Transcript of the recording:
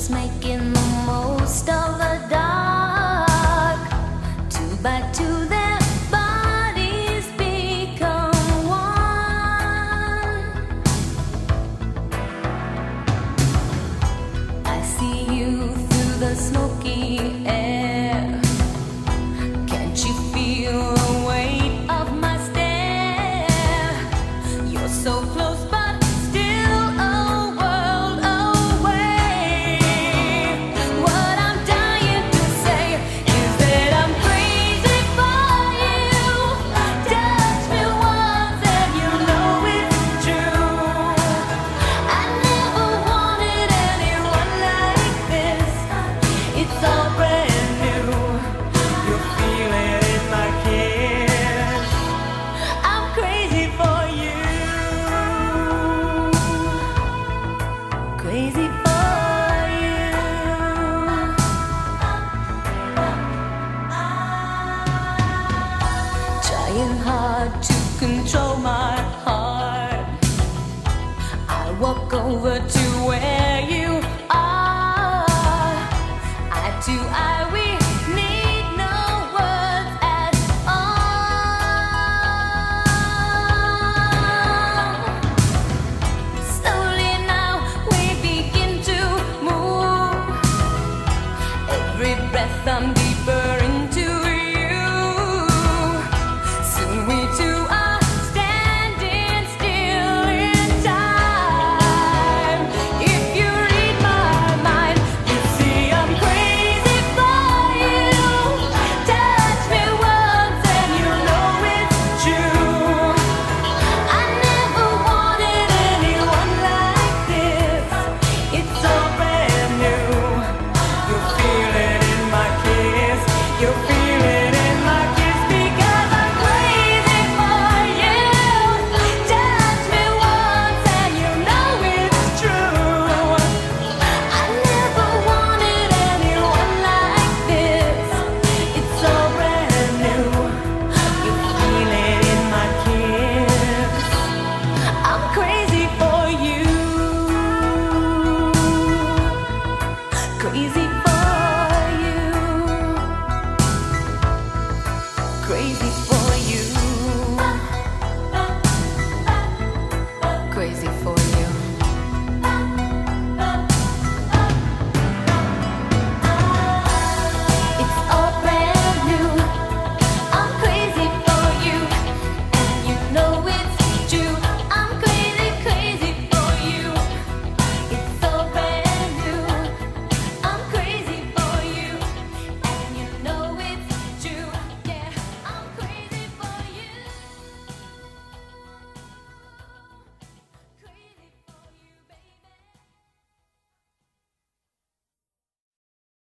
just making the most of the dark. Two by two, their bodies become one. I see you through the smoky air. Can't you feel the weight of my stare? You're so close, but still a world away. What I'm dying to say is that I'm crazy for you. Touch me once and you know it's true. I never wanted anyone like this. It's all brand new. You feel it in my kiss. I'm crazy for you. Crazy for you. Trying hard to control my heart. I walk over to where you are. Eye to eye, we need no words at all. Slowly now we begin to move. Every breath I'm deeper